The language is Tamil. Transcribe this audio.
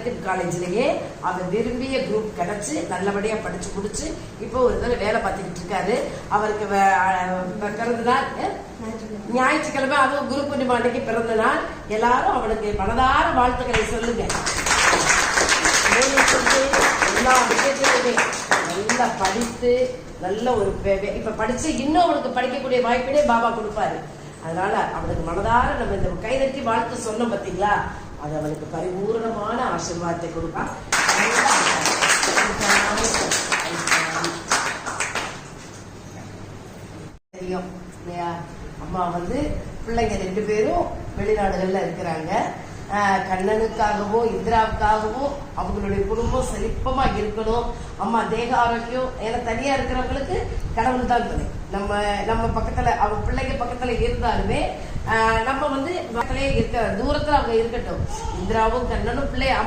மெட்ரிக் காலேஜ்லயே அவர் விரும்பிய குரூப் கிடைச்சு நல்லபடியா படிச்சு முடிச்சு இப்போ ஒரு தடவை வேலை பார்த்துக்கிட்டு இருக்காரு. அவருக்கு பிறந்த நாள் ஞாயிற்றுக்கிழமை, அதுவும் குரு பூர்ணிமா அன்னைக்கு பிறந்த நாள். எல்லாரும் அவனுக்கு மனதார வாழ்த்துக்களை சொல்லுங்க. எல்லா விஷயத்திலுமே நல்லா படித்து நல்ல ஒரு இப்ப படிச்சு இன்னும் அவனுக்கு படிக்கக்கூடிய வாய்ப்பினே பாபா கொடுப்பாரு. அதனால அவனுக்கு மனதார நம்ம இந்த கைதட்டி வாழ்த்து சொன்னோம் பார்த்தீங்களா, அது அவனுக்கு பரிபூர்ணமான ஆசீர்வாதத்தை கொடுப்பான். தெரியும் இல்லையா, அம்மா பிள்ளைங்க 2 பேரும் வெளிநாடுகள்ல இருக்கிறாங்க. கண்ணனுக்காகவோ இந்திராவுக்காகவோ அவங்களுடைய குடும்பம் செழிப்பமா இருக்கணும். அம்மா தேக ஆரோக்கியம். ஏன்னா தனியா இருக்கிறவங்களுக்கு கடவுள் தான் துணை. நம்ம பக்கத்துல அவங்க பிள்ளைங்க பக்கத்துல இருந்தாலுமே நம்ம பக்கத்திலே இருக்க தூரத்துல அவங்க இருக்கட்டும். இந்திராவும் கண்ணனும் பிள்ளை அம்மா